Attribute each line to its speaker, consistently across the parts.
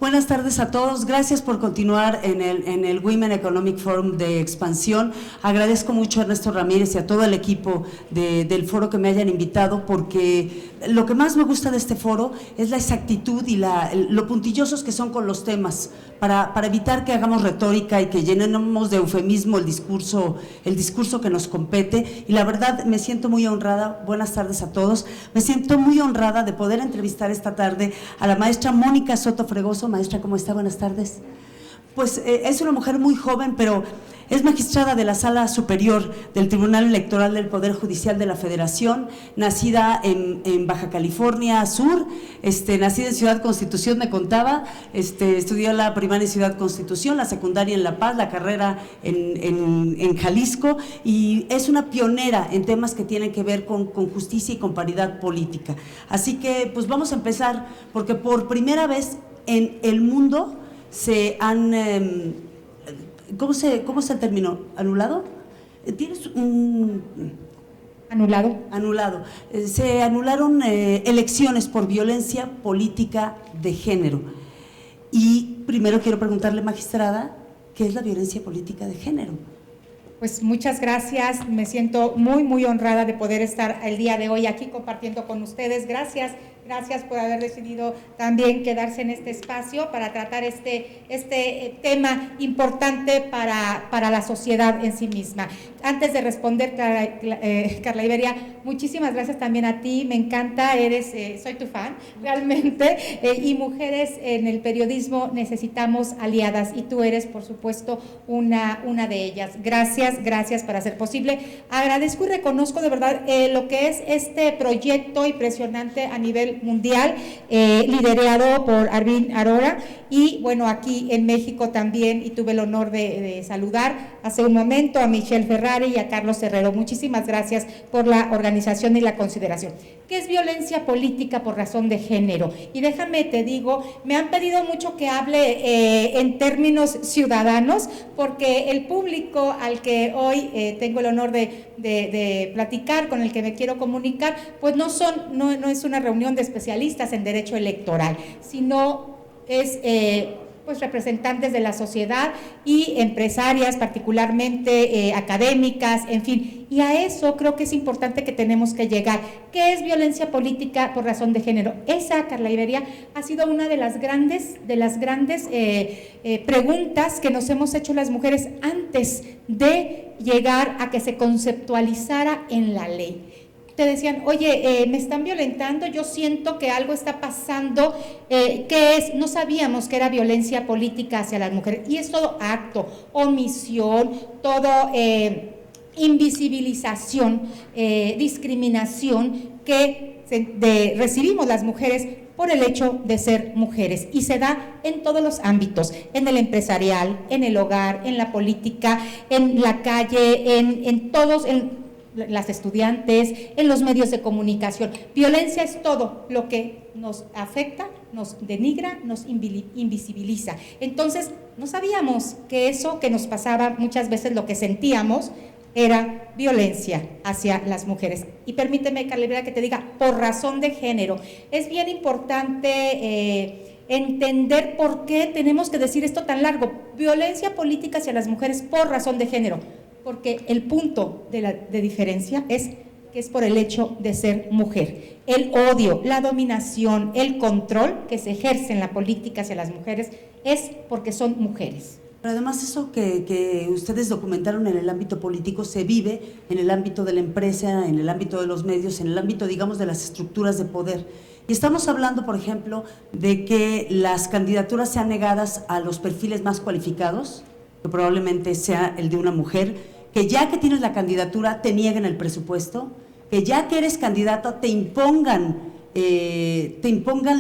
Speaker 1: Buenas tardes a todos. Gracias por continuar en el Women Economic Forum de Expansión. Agradezco mucho a Ernesto Ramírez y a todo el equipo del foro que me hayan invitado, porque lo que más me gusta de este foro es la exactitud y lo puntillosos que son con los temas, para evitar que hagamos retórica y que llenemos de eufemismo el discurso que nos compete. Y la verdad me siento muy honrada, buenas tardes a todos, me siento muy honrada de poder entrevistar esta tarde a la maestra Mónica Soto Fregoso. Maestra, ¿cómo está? Buenas tardes. Pues es una mujer muy joven, pero es magistrada de la Sala Superior del Tribunal Electoral del Poder Judicial de la Federación, nacida en Baja California Sur, nacida en Ciudad Constitución, me contaba, estudió la primaria en Ciudad Constitución, la secundaria en La Paz, la carrera en Jalisco, y es una pionera en temas que tienen que ver con justicia y con paridad política. Así que pues vamos a empezar, porque por primera vez en el mundo se han… ¿Cómo se terminó? ¿Anulado? ¿Tienes un…
Speaker 2: Anulado.
Speaker 1: Anulado. Se anularon elecciones por violencia política de género. Y primero quiero preguntarle, magistrada, ¿qué es la violencia política de género?
Speaker 2: Pues muchas gracias, me siento muy honrada de poder estar el día de hoy aquí compartiendo con ustedes. Gracias por haber decidido también quedarse en este espacio para tratar este tema importante para la sociedad en sí misma. Antes de responder, Carla Iberia, muchísimas gracias también a ti, me encanta, soy tu fan, realmente, y mujeres en el periodismo necesitamos aliadas, y tú eres, por supuesto, una de ellas. Gracias para hacer posible. Agradezco y reconozco de verdad lo que es este proyecto impresionante a nivel mundial, liderado por Arvind Arora, y bueno, aquí en México también, y tuve el honor de saludar hace un momento a Michelle Ferrari y a Carlos Herrero. Muchísimas gracias por la organización y la consideración. ¿Qué es violencia política por razón de género? Y déjame te digo, me han pedido mucho que hable en términos ciudadanos, porque el público al que hoy tengo el honor de platicar, con el que me quiero comunicar, pues no es una reunión de especialistas en derecho electoral, sino es pues representantes de la sociedad y empresarias, particularmente académicas, en fin, y a eso creo que es importante que tenemos que llegar. ¿Qué es violencia política por razón de género? Esa, Carla Iberia, ha sido una de las grandes preguntas que nos hemos hecho las mujeres antes de llegar a que se conceptualizara en la ley. Te decían, oye, me están violentando, yo siento que algo está pasando, ¿qué es? No sabíamos que era violencia política hacia las mujeres, y es todo acto, omisión, todo invisibilización, discriminación que recibimos las mujeres por el hecho de ser mujeres, y se da en todos los ámbitos, en el empresarial, en el hogar, en la política, en la calle, en todos, las estudiantes, en los medios de comunicación. Violencia es todo lo que nos afecta, nos denigra, nos invisibiliza. Entonces, no sabíamos que eso que nos pasaba, muchas veces lo que sentíamos era violencia hacia las mujeres. Y permíteme, Carla, que te diga, por razón de género. Es bien importante entender por qué tenemos que decir esto tan largo. Violencia política hacia las mujeres por razón de género. Porque el punto de diferencia es que es por el hecho de ser mujer. El odio, la dominación, el control que se ejerce en la política hacia las mujeres es porque son mujeres.
Speaker 1: Pero además eso que ustedes documentaron en el ámbito político se vive en el ámbito de la empresa, en el ámbito de los medios, en el ámbito, digamos, de las estructuras de poder. Y estamos hablando, por ejemplo, de que las candidaturas sean negadas a los perfiles más cualificados, que probablemente sea el de una mujer, que ya que tienes la candidatura te nieguen el presupuesto, que ya que eres candidata te impongan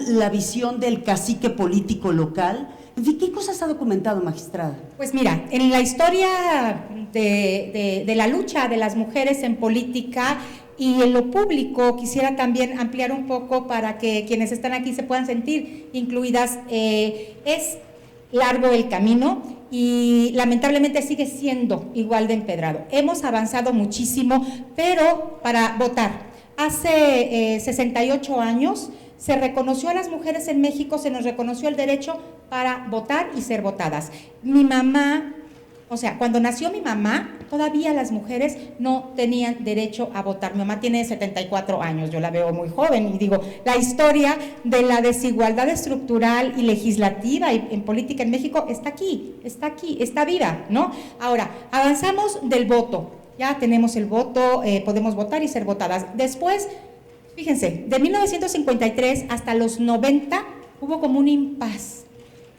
Speaker 1: la visión del cacique político local. En fin, ¿qué cosas ha documentado, magistrada?
Speaker 2: Pues mira, en la historia de la lucha de las mujeres en política y en lo público, quisiera también ampliar un poco para que quienes están aquí se puedan sentir incluidas. Es largo el camino y lamentablemente sigue siendo igual de empedrado. Hemos avanzado muchísimo, pero para votar, hace 68 años se reconoció a las mujeres en México, se nos reconoció el derecho para votar y ser votadas. Mi mamá, o sea, cuando nació mi mamá, todavía las mujeres no tenían derecho a votar. Mi mamá tiene 74 años, yo la veo muy joven y digo, la historia de la desigualdad estructural y legislativa y en política en México está aquí, está viva, ¿no? Ahora, avanzamos del voto, ya tenemos el voto, podemos votar y ser votadas. Después, fíjense, de 1953 hasta los 90 hubo como un impas.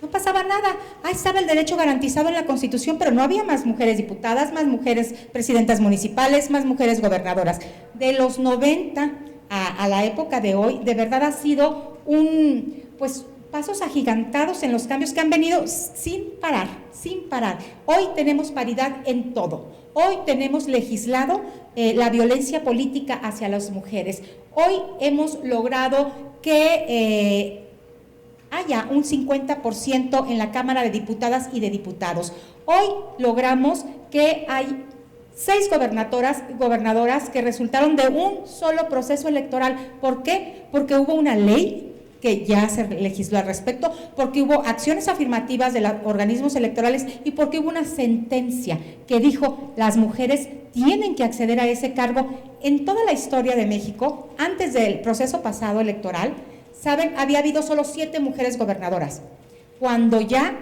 Speaker 2: No pasaba nada, ahí estaba el derecho garantizado en la Constitución, pero no había más mujeres diputadas, más mujeres presidentas municipales, más mujeres gobernadoras. De los 90 a la época de hoy, de verdad ha sido pasos agigantados en los cambios que han venido sin parar. Hoy tenemos paridad en todo, hoy tenemos legislado la violencia política hacia las mujeres, hoy hemos logrado que haya un 50% en la Cámara de Diputadas y de Diputados. Hoy logramos que hay 6 gobernadoras que resultaron de un solo proceso electoral. ¿Por qué? Porque hubo una ley que ya se legisló al respecto, porque hubo acciones afirmativas de los organismos electorales y porque hubo una sentencia que dijo las mujeres tienen que acceder a ese cargo. En toda la historia de México, antes del proceso pasado electoral, ¿saben? Había habido solo 7 mujeres gobernadoras. Cuando ya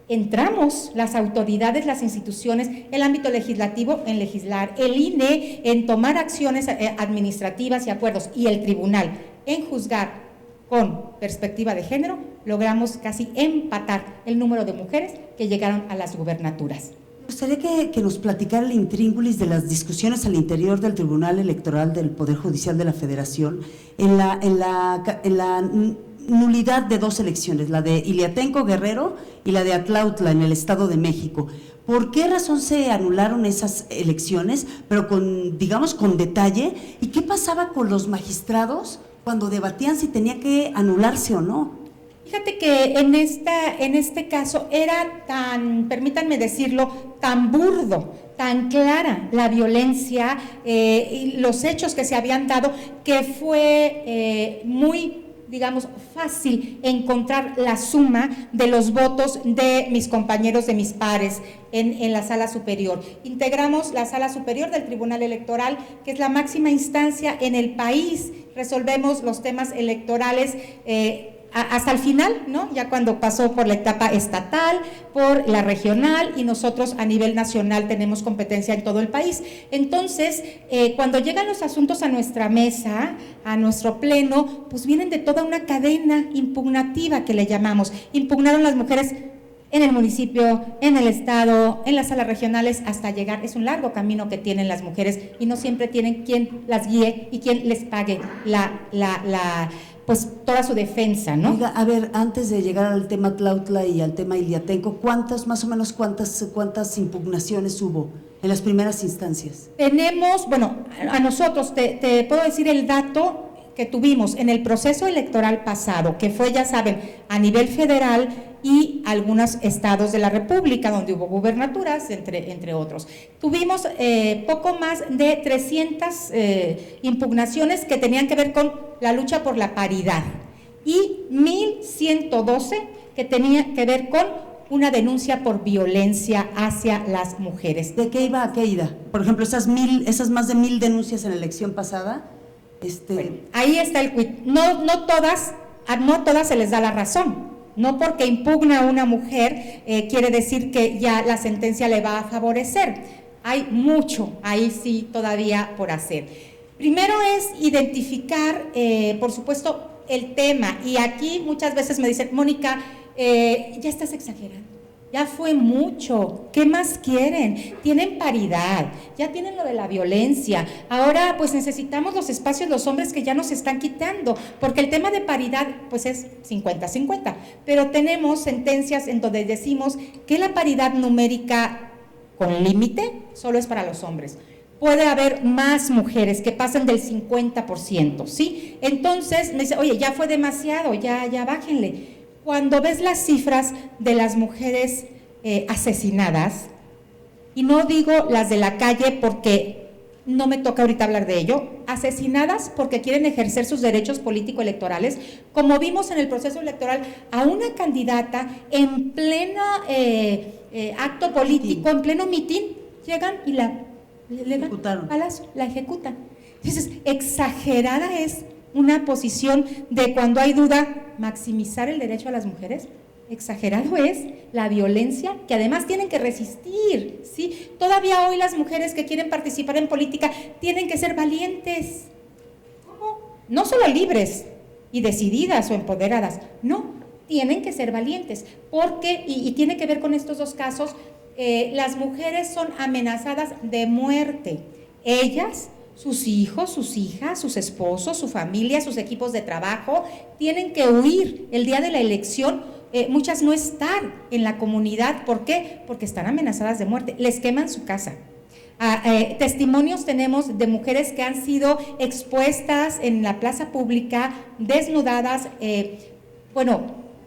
Speaker 2: entramos las autoridades, las instituciones, el ámbito legislativo en legislar, el INE en tomar acciones administrativas y acuerdos y el tribunal en juzgar con perspectiva de género, logramos casi empatar el número de mujeres que llegaron a las gubernaturas.
Speaker 1: Me gustaría que nos platicara el intríngulis de las discusiones al interior del Tribunal Electoral del Poder Judicial de la Federación en la nulidad de 2 elecciones, la de Iliatenco Guerrero y la de Atlautla en el Estado de México. ¿Por qué razón se anularon esas elecciones, pero con detalle? ¿Y qué pasaba con los magistrados cuando debatían si tenía que anularse o no?
Speaker 2: Fíjate que en este caso era tan, permítanme decirlo, tan burdo, tan clara la violencia y los hechos que se habían dado, que fue muy fácil encontrar la suma de los votos de mis compañeros, de mis pares en la Sala Superior. Integramos la Sala Superior del Tribunal Electoral, que es la máxima instancia en el país. Resolvemos los temas electorales hasta el final, ¿no? Ya cuando pasó por la etapa estatal, por la regional y nosotros a nivel nacional tenemos competencia en todo el país. Entonces, cuando llegan los asuntos a nuestra mesa, a nuestro pleno, pues vienen de toda una cadena impugnativa que le llamamos. Impugnaron las mujeres en el municipio, en el estado, en las salas regionales, hasta llegar. Es un largo camino que tienen las mujeres y no siempre tienen quien las guíe y quien les pague pues toda su defensa, ¿no?
Speaker 1: Oiga, a ver, antes de llegar al tema Atlautla y al tema Iliatenco, más o menos cuántas impugnaciones hubo en las primeras instancias?
Speaker 2: Tenemos, a nosotros, te puedo decir el dato que tuvimos en el proceso electoral pasado, que fue, ya saben, a nivel federal y algunos estados de la República, donde hubo gubernaturas, entre otros. Tuvimos poco más de 300 impugnaciones que tenían que ver con la lucha por la paridad y 1,112 que tenían que ver con una denuncia por violencia hacia las mujeres.
Speaker 1: ¿De qué iba a qué ida? Por ejemplo, esas más de 1,000 denuncias en la elección pasada.
Speaker 2: Bueno, ahí está el quid. No todas se les da la razón. No porque impugna a una mujer quiere decir que ya la sentencia le va a favorecer. Hay mucho ahí sí todavía por hacer. Primero es identificar, por supuesto, el tema. Y aquí muchas veces me dicen, Mónica, ya estás exagerando. Ya fue mucho, ¿qué más quieren? Tienen paridad, ya tienen lo de la violencia, ahora pues necesitamos los espacios, los hombres que ya nos están quitando, porque el tema de paridad pues es 50-50, pero tenemos sentencias en donde decimos que la paridad numérica con límite solo es para los hombres. Puede haber más mujeres que pasen del 50%, ¿sí? Entonces me dice, oye, ya fue demasiado, ya bájenle. Cuando ves las cifras de las mujeres asesinadas, y no digo las de la calle porque no me toca ahorita hablar de ello, asesinadas porque quieren ejercer sus derechos político-electorales, como vimos en el proceso electoral a una candidata en pleno acto político, en pleno mitin, llegan y le dan palazo, la ejecutan. Entonces, exagerada es una posición de cuando hay duda, maximizar el derecho a las mujeres. Exagerado es la violencia que además tienen que resistir, ¿sí? Todavía hoy las mujeres que quieren participar en política tienen que ser valientes. ¿Cómo? No solo libres y decididas o empoderadas, no, tienen que ser valientes, porque, y tiene que ver con estos dos casos, las mujeres son amenazadas de muerte. Ellas, sus hijos, sus hijas, sus esposos, su familia, sus equipos de trabajo, tienen que huir el día de la elección. Muchas no están en la comunidad. ¿Por qué? Porque están amenazadas de muerte, les queman su casa. Testimonios tenemos de mujeres que han sido expuestas en la plaza pública, desnudadas,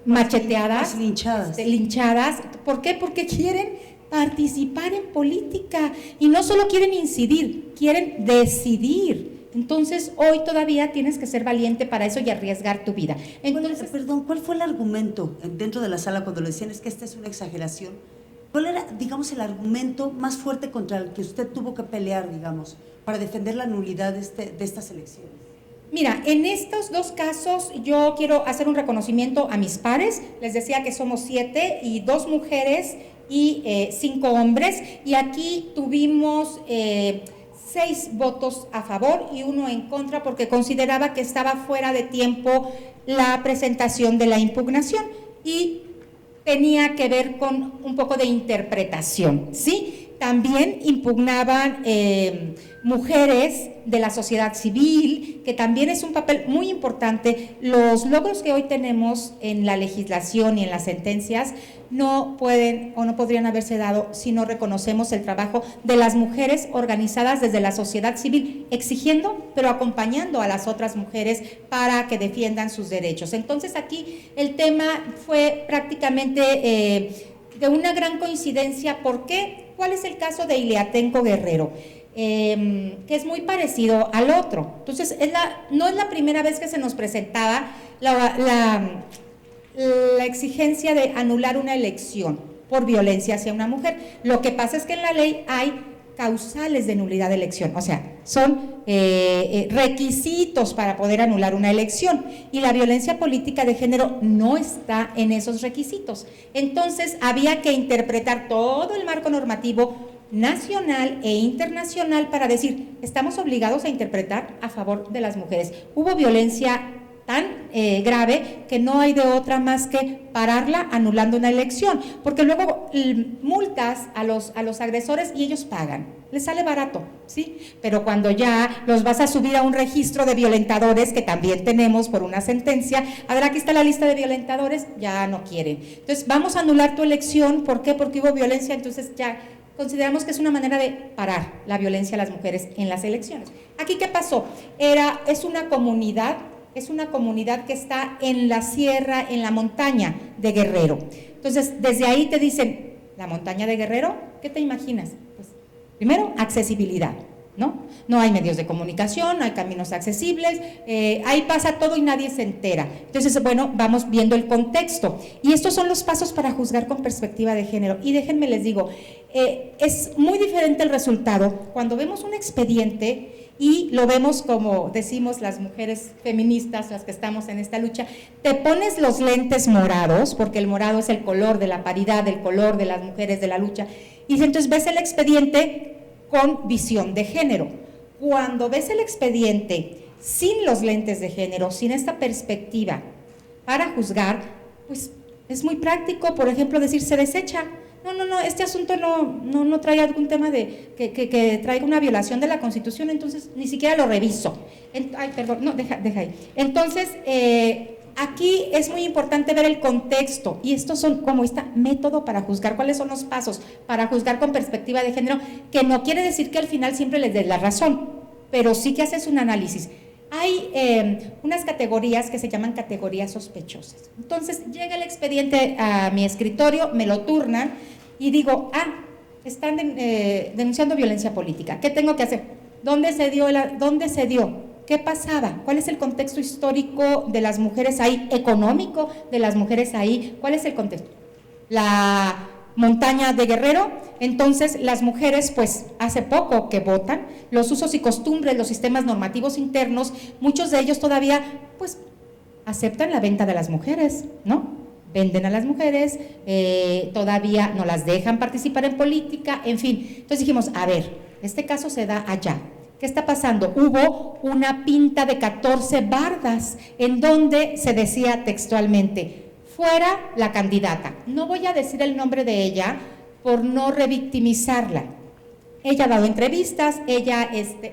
Speaker 2: macheteadas, linchadas. ¿Por qué? Porque quieren participar en política y no solo quieren incidir, quieren decidir. Entonces, hoy todavía tienes que ser valiente para eso y arriesgar tu vida. Entonces,
Speaker 1: ¿cuál fue el argumento dentro de la sala cuando le decían es que esta es una exageración? ¿Cuál era, digamos, el argumento más fuerte contra el que usted tuvo que pelear, digamos, para defender la nulidad de estas elecciones?
Speaker 2: Mira, en estos dos casos yo quiero hacer un reconocimiento a mis pares. Les decía que somos 7 y 2 mujeres y 5 hombres. Y aquí tuvimos 6 votos a favor y 1 en contra porque consideraba que estaba fuera de tiempo la presentación de la impugnación y tenía que ver con un poco de interpretación, ¿sí? También impugnaban mujeres de la sociedad civil, que también es un papel muy importante. Los logros que hoy tenemos en la legislación y en las sentencias no pueden o no podrían haberse dado si no reconocemos el trabajo de las mujeres organizadas desde la sociedad civil, exigiendo, pero acompañando a las otras mujeres para que defiendan sus derechos. Entonces, aquí el tema fue prácticamente de una gran coincidencia. ¿Por qué? ¿Cuál es el caso de Iliatenco Guerrero? Que es muy parecido al otro. Entonces, no es la primera vez que se nos presentaba la exigencia de anular una elección por violencia hacia una mujer. Lo que pasa es que en la ley hay causales de nulidad de elección, o sea, son requisitos para poder anular una elección, y la violencia política de género no está en esos requisitos. Entonces, había que interpretar todo el marco normativo nacional e internacional para decir, estamos obligados a interpretar a favor de las mujeres. Hubo violencia tan grave que no hay de otra más que pararla anulando una elección, porque luego multas a los agresores y ellos pagan, les sale barato, ¿sí? Pero cuando ya los vas a subir a un registro de violentadores, que también tenemos por una sentencia, a ver, aquí está la lista de violentadores, ya no quieren. Entonces, vamos a anular tu elección. ¿Por qué? Porque hubo violencia. Entonces, ya consideramos que es una manera de parar la violencia a las mujeres en las elecciones. Aquí, ¿qué pasó? Es una comunidad que está en la sierra, en la montaña de Guerrero. Entonces, desde ahí te dicen, ¿la montaña de Guerrero? ¿Qué te imaginas? Pues, primero, accesibilidad, ¿no? No hay medios de comunicación, no hay caminos accesibles, ahí pasa todo y nadie se entera. Entonces, bueno, vamos viendo el contexto. Y estos son los pasos para juzgar con perspectiva de género. Y déjenme les digo, es muy diferente el resultado cuando vemos un expediente y lo vemos, como decimos las mujeres feministas, las que estamos en esta lucha, te pones los lentes morados, porque el morado es el color de la paridad, el color de las mujeres de la lucha, y entonces ves el expediente con visión de género. Cuando ves el expediente sin los lentes de género, sin esta perspectiva para juzgar, pues es muy práctico, por ejemplo, decir se desecha. No, este asunto no trae algún tema de que traiga una violación de la Constitución, entonces ni siquiera lo reviso. Deja ahí. Entonces, aquí es muy importante ver el contexto, y estos son como este método para juzgar. ¿Cuáles son los pasos para juzgar con perspectiva de género? Que no quiere decir que al final siempre les des la razón, pero sí que haces un análisis. Hay unas categorías que se llaman categorías sospechosas. Entonces, llega el expediente a mi escritorio, me lo turnan y digo, están denunciando violencia política. ¿Qué tengo que hacer? ¿Dónde se dio? ¿Dónde se dio? ¿Qué pasaba? ¿Cuál es el contexto histórico de las mujeres ahí? ¿Económico de las mujeres ahí? ¿Cuál es el contexto? La montaña de Guerrero. Entonces las mujeres pues hace poco que votan, los usos y costumbres, los sistemas normativos internos, muchos de ellos todavía pues aceptan la venta de las mujeres, ¿no? Venden a las mujeres, todavía no las dejan participar en política, en fin. Entonces dijimos, a ver, este caso se da allá. ¿Qué está pasando? Hubo una pinta de 14 bardas en donde se decía textualmente, fuera la candidata. No voy a decir el nombre de ella por no revictimizarla. Ella ha dado entrevistas,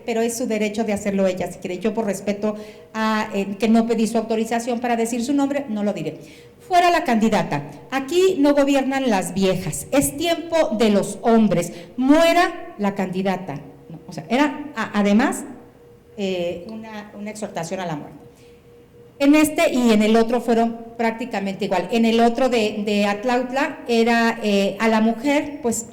Speaker 2: pero es su derecho de hacerlo ella, si quiere. Yo por respeto a que no pedí su autorización para decir su nombre, no lo diré. Fuera la candidata. Aquí no gobiernan las viejas. Es tiempo de los hombres. Muera la candidata. No, o sea, era además una exhortación a la muerte. En este y en el otro fueron prácticamente igual. En el otro de Atlautla era a la mujer, pues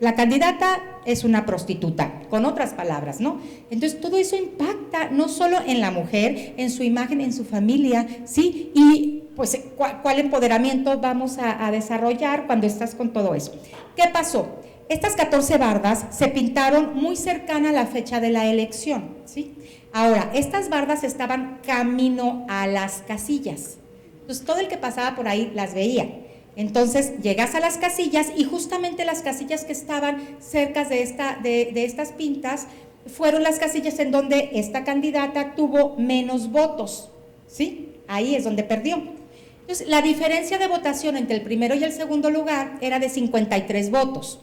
Speaker 2: la candidata es una prostituta, con otras palabras, ¿no? Entonces todo eso impacta no solo en la mujer, en su imagen, en su familia, ¿sí? Y pues ¿cuál empoderamiento vamos a desarrollar cuando estás con todo eso? ¿Qué pasó? Estas 14 bardas se pintaron muy cercana a la fecha de la elección, ¿sí? Ahora, estas bardas estaban camino a las casillas, entonces todo el que pasaba por ahí las veía. Entonces llegas a las casillas y justamente las casillas que estaban cerca de estas pintas fueron las casillas en donde esta candidata tuvo menos votos, ¿sí? Ahí es donde perdió. Entonces la diferencia de votación entre el primero y el segundo lugar era de 53 votos.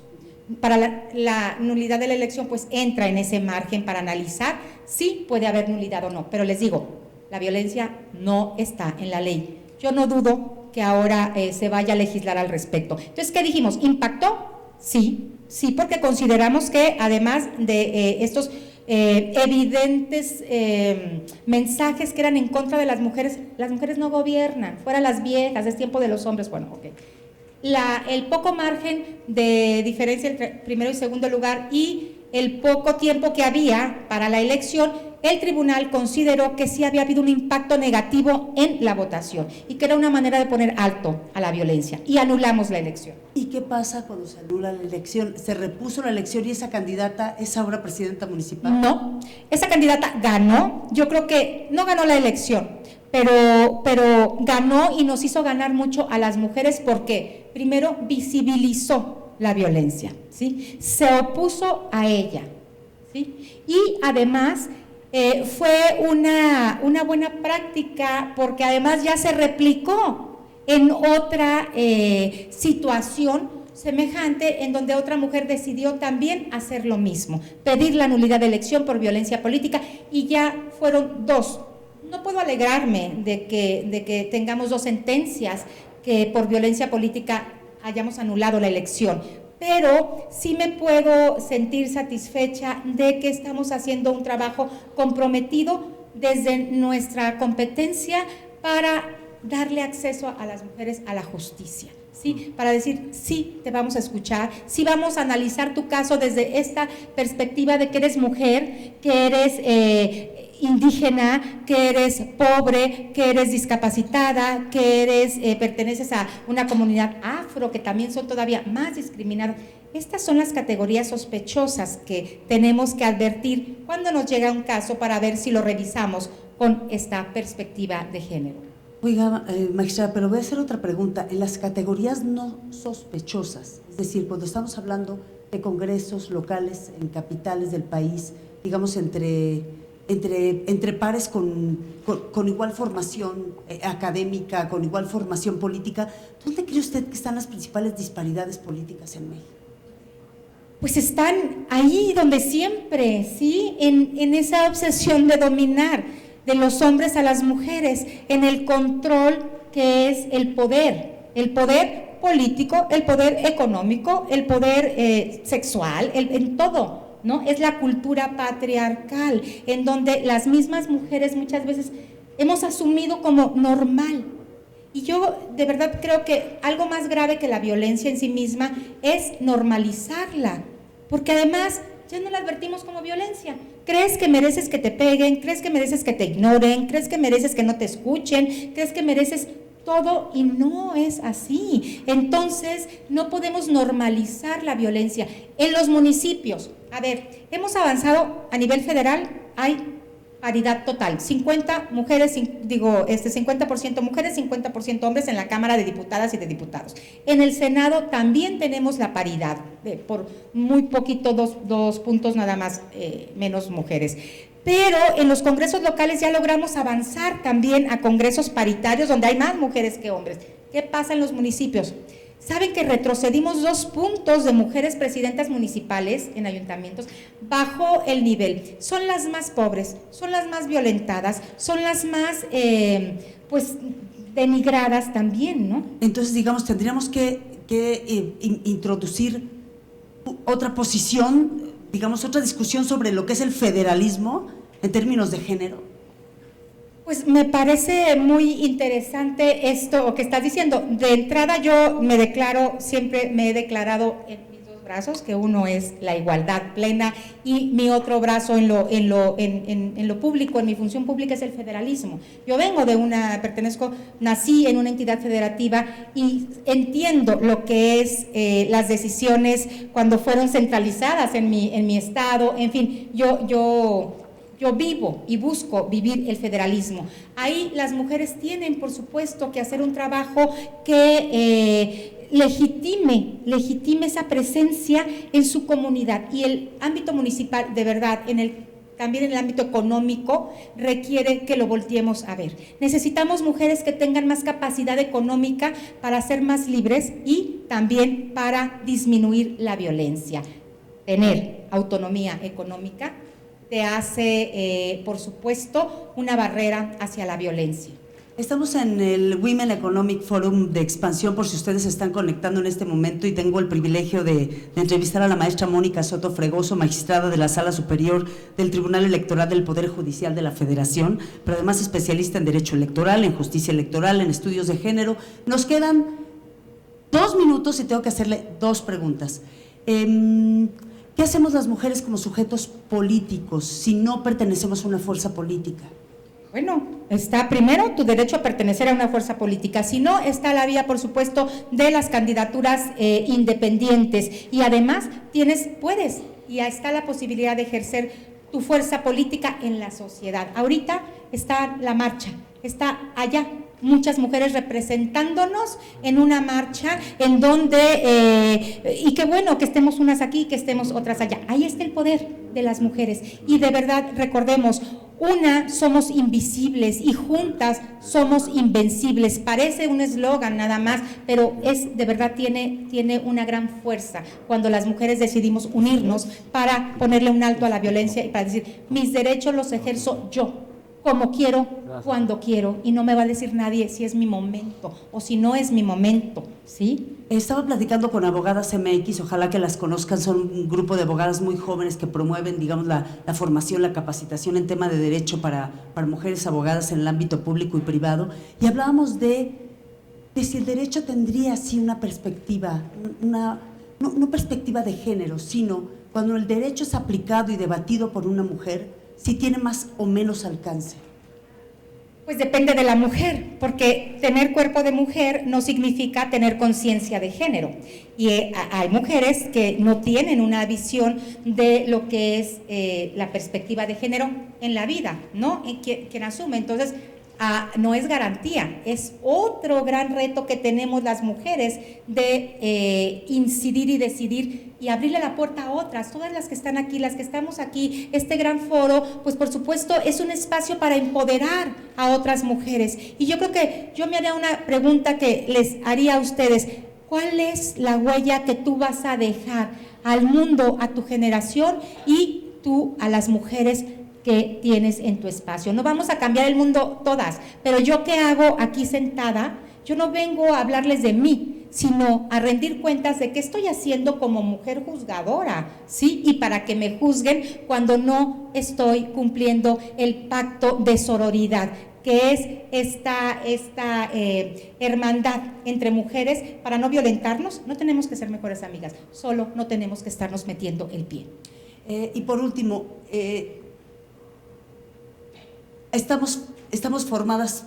Speaker 2: Para la nulidad de la elección pues entra en ese margen para analizar si puede haber nulidad o no, pero les digo, la violencia no está en la ley. Yo no dudo que ahora se vaya a legislar al respecto. Entonces, ¿qué dijimos? ¿Impactó? Sí, porque consideramos que además de estos evidentes mensajes que eran en contra de las mujeres no gobiernan, fuera las viejas, es tiempo de los hombres, bueno, ok. El poco margen de diferencia entre primero y segundo lugar y el poco tiempo que había para la elección, el tribunal consideró que sí había habido un impacto negativo en la votación y que era una manera de poner alto a la violencia y anulamos la elección.
Speaker 1: ¿Y qué pasa cuando se anula la elección? ¿Se repuso la elección y esa candidata es ahora presidenta municipal?
Speaker 2: No, esa candidata ganó, yo creo que no ganó la elección, pero ganó y nos hizo ganar mucho a las mujeres porque primero visibilizó la violencia, ¿sí? Se opuso a ella, ¿sí? Y además fue una buena práctica porque además ya se replicó en otra situación semejante en donde otra mujer decidió también hacer lo mismo, pedir la nulidad de elección por violencia política y ya fueron dos. No puedo alegrarme de que tengamos dos sentencias que por violencia política hayamos anulado la elección, pero sí me puedo sentir satisfecha de que estamos haciendo un trabajo comprometido desde nuestra competencia para darle acceso a las mujeres a la justicia, ¿sí? Para decir, sí, te vamos a escuchar, sí vamos a analizar tu caso desde esta perspectiva de que eres mujer, que eres indígena, que eres pobre, que eres discapacitada, que perteneces a una comunidad afro, que también son todavía más discriminadas. Estas son las categorías sospechosas que tenemos que advertir cuando nos llega un caso para ver si lo revisamos con esta perspectiva de género.
Speaker 1: Oiga, magistrada, pero voy a hacer otra pregunta. En las categorías no sospechosas, es decir, cuando estamos hablando de congresos locales en capitales del país, digamos entre pares con igual formación académica, con igual formación política, ¿dónde cree usted que están las principales disparidades políticas en México?
Speaker 2: Pues están ahí donde siempre, ¿sí? En esa obsesión de dominar de los hombres a las mujeres, en el control que es el poder político, el poder económico, el poder sexual, en todo, ¿no? Es la cultura patriarcal, en donde las mismas mujeres muchas veces hemos asumido como normal. Y yo de verdad creo que algo más grave que la violencia en sí misma es normalizarla, porque además ya no la advertimos como violencia. ¿Crees que mereces que te peguen? ¿Crees que mereces que te ignoren? ¿Crees que mereces que no te escuchen? ¿Crees que mereces todo? Y no es así. Entonces, no podemos normalizar la violencia. En los municipios, a ver, hemos avanzado a nivel federal, hay paridad total, 50 mujeres, 50% mujeres, 50% hombres en la Cámara de Diputadas y de Diputados. En el Senado también tenemos la paridad, por muy poquito, dos puntos nada más menos mujeres. Pero en los congresos locales ya logramos avanzar también a congresos paritarios donde hay más mujeres que hombres. ¿Qué pasa en los municipios? Saben que retrocedimos 2 puntos de mujeres presidentas municipales en ayuntamientos, bajó el nivel. Son las más pobres, son las más violentadas, son las más, pues, denigradas también, ¿no?
Speaker 1: Entonces, digamos, tendríamos que introducir otra posición, digamos, otra discusión sobre lo que es el federalismo en términos de género.
Speaker 2: Pues me parece muy interesante esto que estás diciendo. De entrada yo me declaro, siempre me he declarado en mis 2 brazos, que uno es la igualdad plena y mi otro brazo en lo público, en mi función pública es el federalismo. Yo vengo nací en una entidad federativa y entiendo lo que es las decisiones cuando fueron centralizadas en mi estado, en fin, yo vivo y busco vivir el federalismo. Ahí las mujeres tienen, por supuesto, que hacer un trabajo que legitime esa presencia en su comunidad. Y el ámbito municipal, de verdad, también en el ámbito económico, requiere que lo volteemos a ver. Necesitamos mujeres que tengan más capacidad económica para ser más libres y también para disminuir la violencia. Tener autonomía económica te hace, por supuesto, una barrera hacia la violencia.
Speaker 1: Estamos en el Women Economic Forum de expansión, por si ustedes se están conectando en este momento, y tengo el privilegio de entrevistar a la maestra Mónica Soto Fregoso, magistrada de la Sala Superior del Tribunal Electoral del Poder Judicial de la Federación, pero además especialista en Derecho Electoral, en Justicia Electoral, en Estudios de Género. Nos quedan 2 minutos y tengo que hacerle 2 preguntas. ¿Qué hacemos las mujeres como sujetos políticos si no pertenecemos a una fuerza política?
Speaker 2: Bueno, está primero tu derecho a pertenecer a una fuerza política, si no, está la vía, por supuesto, de las candidaturas independientes, y además puedes, y está la posibilidad de ejercer tu fuerza política en la sociedad. Ahorita está la marcha, está allá, muchas mujeres representándonos en una marcha en donde, y qué bueno que estemos unas aquí y que estemos otras allá. Ahí está el poder de las mujeres, y de verdad recordemos, somos invisibles y juntas somos invencibles. Parece un eslogan nada más, pero de verdad tiene una gran fuerza cuando las mujeres decidimos unirnos para ponerle un alto a la violencia y para decir, mis derechos los ejerzo yo, como quiero, cuando quiero, y no me va a decir nadie si es mi momento o si no es mi momento, ¿sí?
Speaker 1: Estaba platicando con Abogadas MX, ojalá que las conozcan, son un grupo de abogadas muy jóvenes que promueven, digamos, la formación, la capacitación en tema de derecho para mujeres abogadas en el ámbito público y privado, y hablábamos de si el derecho tendría así una perspectiva, no perspectiva de género, sino cuando el derecho es aplicado y debatido por una mujer, si tiene más o menos alcance.
Speaker 2: Pues depende de la mujer, porque tener cuerpo de mujer no significa tener conciencia de género. Y hay mujeres que no tienen una visión de lo que es la perspectiva de género en la vida, ¿no? Quien asume. Entonces, no es garantía, es otro gran reto que tenemos las mujeres de incidir y decidir y abrirle la puerta a otras, todas las que están aquí, las que estamos aquí. Este gran foro, pues por supuesto es un espacio para empoderar a otras mujeres. Y yo creo que yo me haría una pregunta que les haría a ustedes: ¿cuál es la huella que tú vas a dejar al mundo, a tu generación y tú a las mujeres que tienes en tu espacio? No vamos a cambiar el mundo todas, pero yo qué hago aquí sentada, yo no vengo a hablarles de mí, sino a rendir cuentas de qué estoy haciendo como mujer juzgadora, ¿sí? Y para que me juzguen cuando no estoy cumpliendo el pacto de sororidad, que es esta hermandad entre mujeres para no violentarnos. No tenemos que ser mejores amigas, solo no tenemos que estarnos metiendo el pie.
Speaker 1: Y por último, estamos formadas,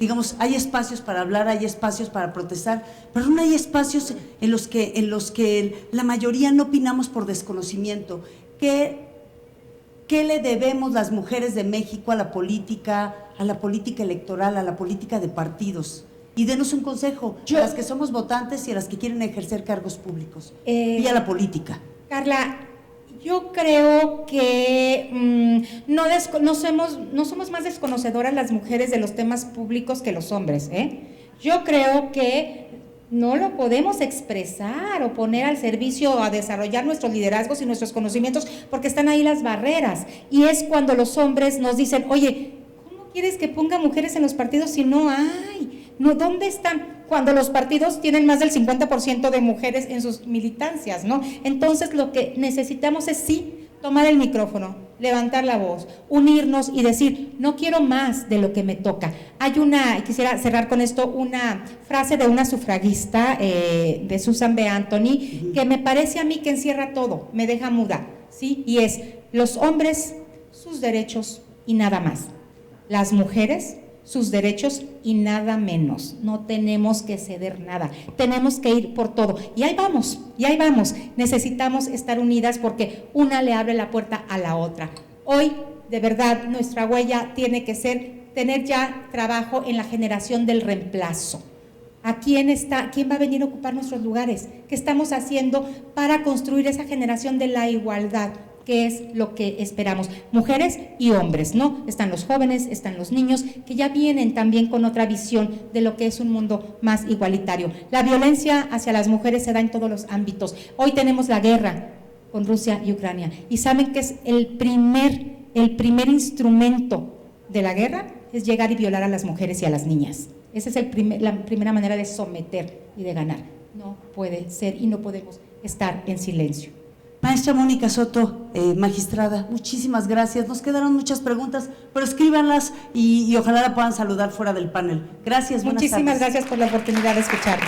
Speaker 1: digamos, hay espacios para hablar, hay espacios para protestar, pero no hay espacios en los que la mayoría no opinamos por desconocimiento. ¿Qué le debemos las mujeres de México a la política electoral, a la política de partidos? Y denos un consejo a las que somos votantes y a las que quieren ejercer cargos públicos y a la política.
Speaker 2: Carla, yo creo que no somos más desconocedoras las mujeres de los temas públicos que los hombres, Yo creo que no lo podemos expresar o poner al servicio a desarrollar nuestros liderazgos y nuestros conocimientos porque están ahí las barreras. Y es cuando los hombres nos dicen, oye, ¿cómo quieres que ponga mujeres en los partidos si no hay? No, ¿dónde están? Cuando los partidos tienen más del 50% de mujeres en sus militancias, ¿no? Entonces lo que necesitamos es sí tomar el micrófono, levantar la voz, unirnos y decir, no quiero más de lo que me toca. Quisiera cerrar con esto, una frase de una sufragista, de Susan B. Anthony, que me parece a mí que encierra todo, me deja muda, ¿sí? Y es, los hombres, sus derechos y nada más. Las mujeres, sus derechos y nada menos. No tenemos que ceder nada, tenemos que ir por todo. Y ahí vamos, necesitamos estar unidas porque una le abre la puerta a la otra. Hoy, de verdad, nuestra huella tiene que ser tener ya trabajo en la generación del reemplazo. ¿Quién va a venir a ocupar nuestros lugares? ¿Qué estamos haciendo para construir esa generación de la igualdad? ¿Qué es lo que esperamos? Mujeres y hombres, ¿no? Están los jóvenes, están los niños, que ya vienen también con otra visión de lo que es un mundo más igualitario. La violencia hacia las mujeres se da en todos los ámbitos. Hoy tenemos la guerra con Rusia y Ucrania. ¿Y saben qué es el primer instrumento de la guerra? Es llegar y violar a las mujeres y a las niñas. Esa es la primera manera de someter y de ganar. No puede ser y no podemos estar en silencio.
Speaker 1: Maestra Mónica Soto, magistrada, muchísimas gracias. Nos quedaron muchas preguntas, pero escríbanlas y ojalá la puedan saludar fuera del panel. Gracias, buenas tardes.
Speaker 2: Muchísimas gracias por la oportunidad de escucharme.